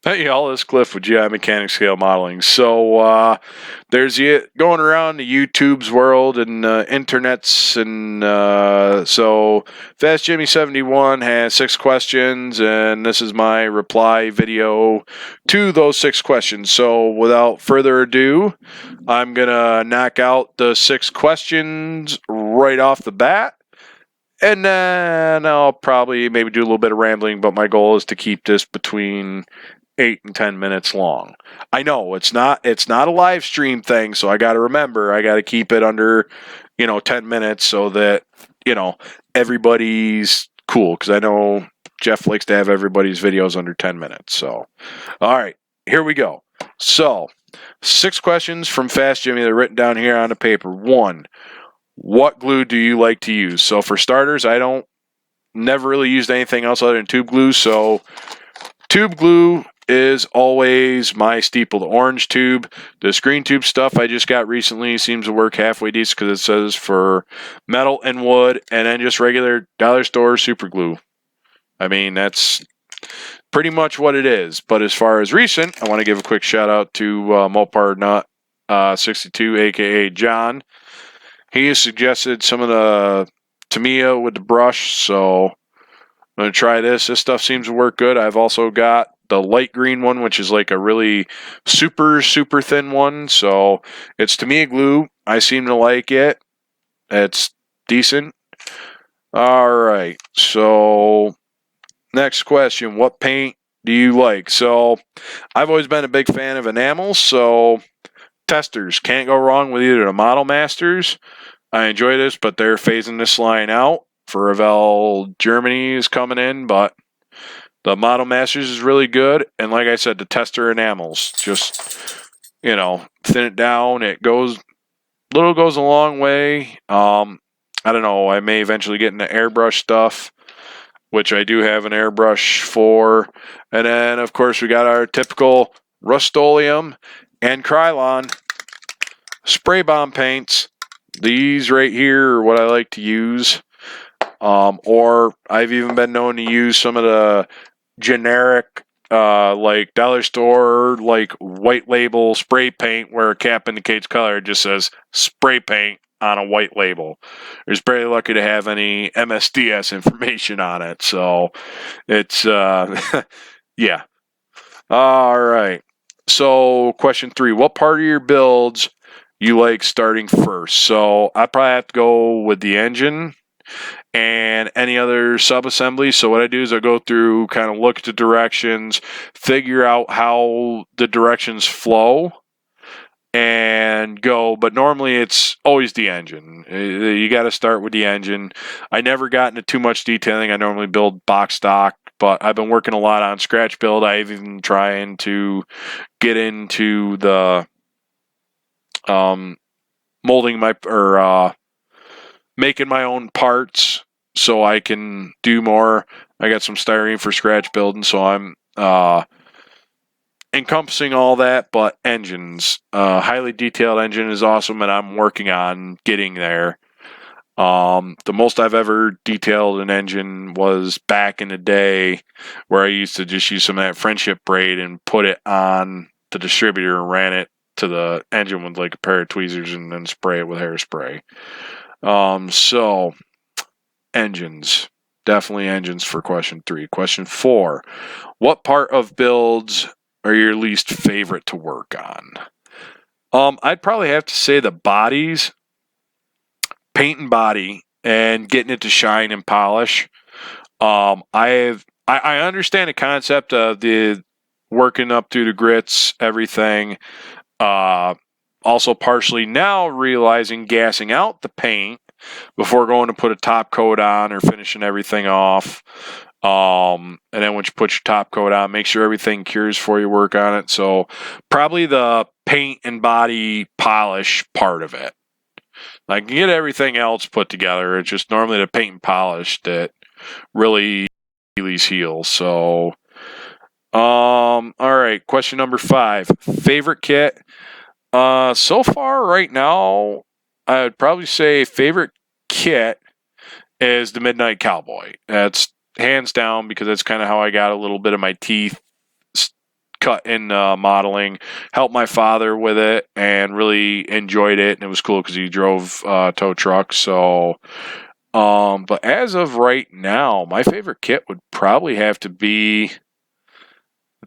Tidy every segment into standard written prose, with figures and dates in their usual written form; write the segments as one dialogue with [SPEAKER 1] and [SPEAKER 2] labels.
[SPEAKER 1] Hey y'all, this is Cliff with GI Mechanic Scale Modeling. There's going around the YouTube's world and internets, and Fast Jimmy 71 has 6 questions, and this is my reply video to those 6 questions. So without further ado, I'm gonna knock out the 6 questions right off the bat. And then I'll probably maybe do a little bit of rambling, but my goal is to keep this between 8 and 10 minutes long. I know it's not a live stream thing, so I got to remember I got to keep it under 10 minutes so that everybody's cool, because I know Jeff likes to have everybody's videos under 10 minutes. So, all right, here we go. So, 6 questions from Fast Jimmy that are written down here on the paper. 1. What glue do you like to use? So for starters, I don't never really used anything else other than tube glue. So tube glue is always my steeple. The orange tube, the green tube stuff I just got recently seems to work halfway decent because it says for metal and wood, and then just regular dollar store super glue. I mean, that's pretty much what it is. But as far as recent, I want to give a quick shout out to Mopar Nut 62, aka John. He has suggested some of the Tamiya with the brush, so I'm going to try this. This stuff seems to work good. I've also got the light green one, which is like a really super, super thin one. So it's Tamiya glue. I seem to like it. It's decent. All right. So next question. What paint do you like? So I've always been a big fan of enamels. So testers. Can't go wrong with either the Model Masters. I enjoy this, but they're phasing this line out. For Revell Germany is coming in, but the Model Masters is really good. And like I said, the tester enamels, just, thin it down. Little goes a long way. I don't know. I may eventually get into airbrush stuff, which I do have an airbrush for. And then, of course, we got our typical Rust-Oleum and Krylon spray bomb paints. These right here are what I like to use. Or I've even been known to use some of the generic, like dollar store, like white label spray paint where a cap indicates color. It just says spray paint on a white label. It's very lucky to have any MSDS information on it. So it's, yeah. All right. So question 3, what part of your builds you like starting first? So I probably have to go with the engine and any other sub-assemblies. So what I do is I go through, kind of look at the directions, figure out how the directions flow, and go. But normally it's always the engine. You got to start with the engine. I never got into too much detailing. I normally build box stock, but I've been working a lot on scratch build. I've even trying to get into the molding making my own parts so I can do more. I got some styrene for scratch building, so I'm encompassing all that. But engines, highly detailed engine is awesome, and I'm working on getting there. The most I've ever detailed an engine was back in the day where I used to just use some of that friendship braid and put it on the distributor and ran it to the engine with like a pair of tweezers and then spray it with hairspray. So engines, definitely engines for question 3. Question 4, what part of builds are your least favorite to work on? I'd probably have to say the bodies, paint and body, and getting it to shine and polish. I understand the concept of the working up through the grits, everything. Also partially now realizing gassing out the paint before going to put a top coat on or finishing everything off. And then once you put your top coat on, make sure everything cures before you work on it. So probably the paint and body polish part of it. I can get everything else put together. It's just normally the paint and polish that really heals. So, all right. Question number 5. Favorite kit? So far right now, I would probably say favorite kit is the Midnight Cowboy. That's hands down because that's kind of how I got a little bit of my teeth cut in modeling, helped my father with it, and really enjoyed it. And it was cool because he drove tow trucks. So, but as of right now, my favorite kit would probably have to be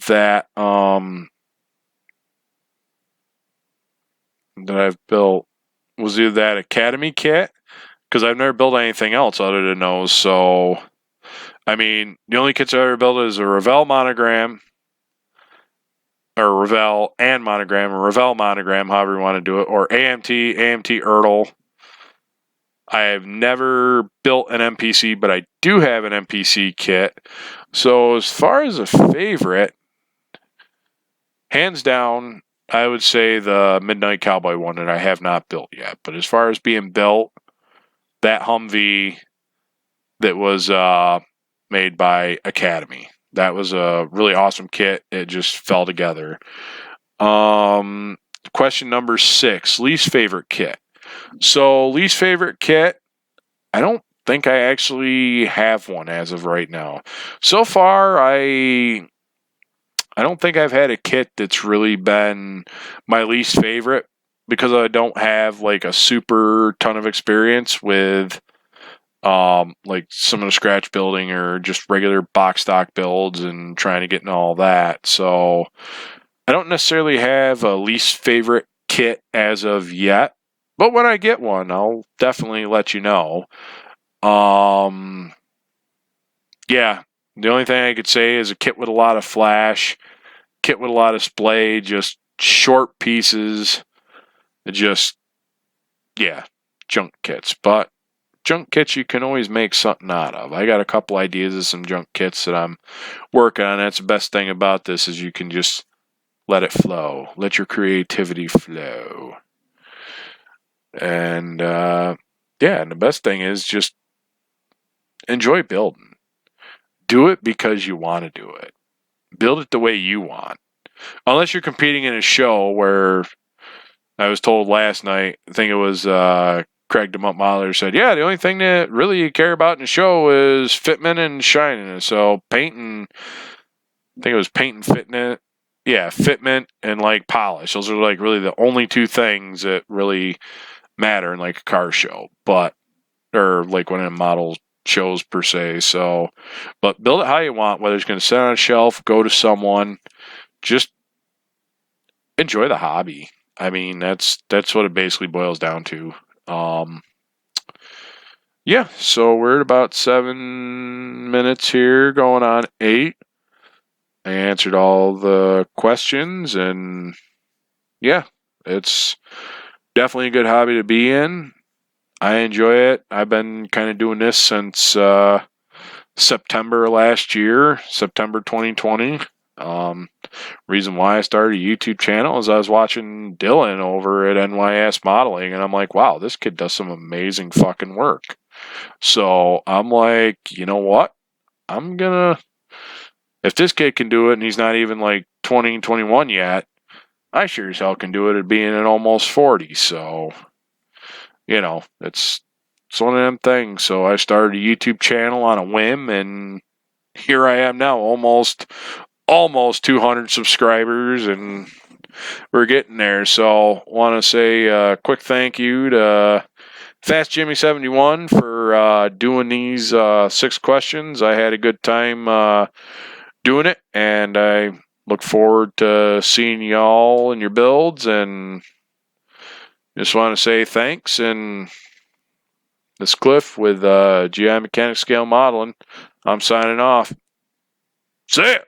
[SPEAKER 1] that that I've built was either that Academy kit, because I've never built anything else other than those. So, I mean, the only kits I ever built is a Revell monogram, or Revell and monogram, or Revell monogram, however you want to do it, or AMT Ertl. I have never built an MPC, but I do have an MPC kit. So as far as a favorite, hands down, I would say the Midnight Cowboy one that I have not built yet. But as far as being built, that Humvee that was made by Academy. That was a really awesome kit. It just fell together. Question number 6, least favorite kit. So least favorite kit, I don't think I actually have one as of right now. So far, I don't think I've had a kit that's really been my least favorite, because I don't have like a super ton of experience with like some of the scratch building or just regular box stock builds and trying to get into all that. So I don't necessarily have a least favorite kit as of yet, but when I get one, I'll definitely let you know. Yeah, the only thing I could say is a kit with a lot of flash, kit with a lot of splay, just short pieces, just, yeah, junk kits. But junk kits you can always make something out of. I got a couple ideas of some junk kits that I'm working on. That's the best thing about this, is you can just let it flow. Let your creativity flow. And yeah, and the best thing is just enjoy building. Do it because you want to do it. Build it the way you want. Unless you're competing in a show where I was told last night, I think it was Craig DeMont Mahler said, yeah, the only thing that really you care about in a show is fitment and shining. So painting, I think it was paint and fitment. Yeah, fitment and like polish. Those are like really the only two things that really matter in like a car show, but, or like one of the model shows per se. So, but build it how you want, whether it's going to sit on a shelf, go to someone, just enjoy the hobby. I mean, that's what it basically boils down to. Yeah, so we're at about 7 minutes here, going on 8. I answered all the questions, and yeah, it's definitely a good hobby to be in. I enjoy it. I've been kind of doing this since September last year, September 2020. Reason why I started a YouTube channel is I was watching Dylan over at NYS Modeling, and I'm like, wow, this kid does some amazing fucking work. So I'm like, you know what? If this kid can do it and he's not even like 20, 21 yet, I sure as hell can do it at being at almost 40. So, you know, it's one of them things. So I started a YouTube channel on a whim, and here I am now, almost 200 subscribers, and we're getting there. So want to say a quick thank you to Fast Jimmy 71 for doing these 6 questions. I had a good time doing it, and I look forward to seeing y'all in your builds, and just want to say thanks. And this Cliff with GI Mechanic Scale Modeling. I'm signing off. See ya!